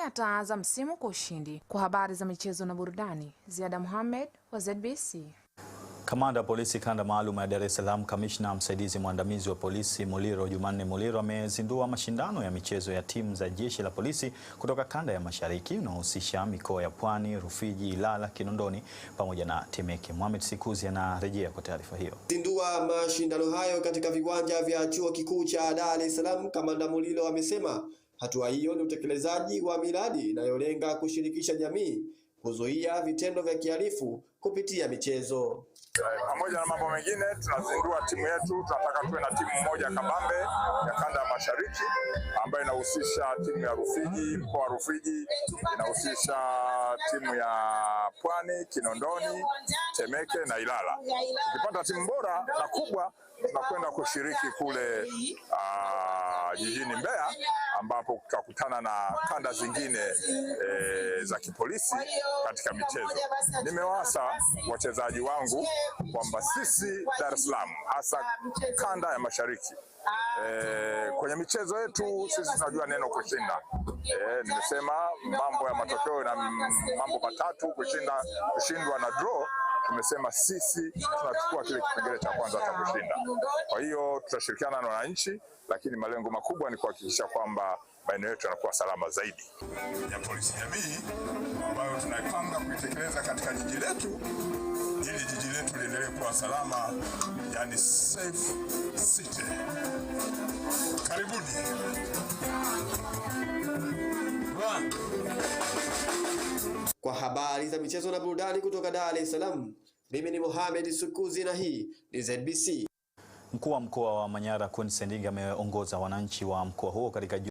ataanza msimu kwa ushindi. Kwa habari za michezo na burudani, Ziada Mohamed wa ZBC. Kamanda wa polisi kanda maalum ya Dar es Salaam, kamishna msaidizi mwandamizi wa polisi Muliro Jumanne Muliro amezindua mashindano ya michezo ya timu za jeshi la polisi kutoka kanda ya Mashariki unaohusisha mikoa ya Pwani, Rufiji, Ilala, Kinondoni pamoja na Temeke. Mohamed Sikuzi anarejea kwa taarifa hiyo. Zindua mashindano hayo katika viwanja vya Chuo Kikuu cha Dar es Salaam, Kamanda Muliro amesema hatua hiyo ni utekelezaji wa miradi inayolenga kushirikisha jamii, kuzuia vitendo vya kihalifu kupitia michezo. Pamoja na mambo mengine, tunazindua timu yetu. Tunataka tuwe na timu moja kabambe ya kanda ya Mashariki ambayo inahusisha timu ya Rufiji, mkoa wa Rufiji, inahusisha timu ya Pwani, Kinondoni, Temeke na Ilala. Tukipata timu bora na kubwa, tunakwenda kushiriki kule jijini Mbeya, ambapo tutakutana na kanda zingine za kipolisi katika michezo. Nimewaasa wachezaji wangu kwamba sisi Dar es Salaam, hasa kanda ya Mashariki, kwenye michezo yetu sisi tunajua neno kushinda. Nimesema mambo ya matokeo na mambo matatu: kushindwa na draw. Tumesema sisi tunachukua kile kipengele cha kwanza cha kushinda. Kwa hiyo tutashirikiana na wananchi, lakini malengo makubwa ni kuhakikisha kwamba maeneo yetu yanakuwa salama zaidi. Ya polisi jamii ambayo tunapanga kuitekeleza katika jiji letu, ili jiji letu liendelee kuwa salama, yani safe city. Karibuni. Kwa habari za michezo na burudani kutoka Dar es Salaam, mimi ni Mohamed Sikuzi na hii ni ZBC. Mkuu wa mkoa wa Manyara Queen Sendiga ameongoza wananchi wa mkoa huo katika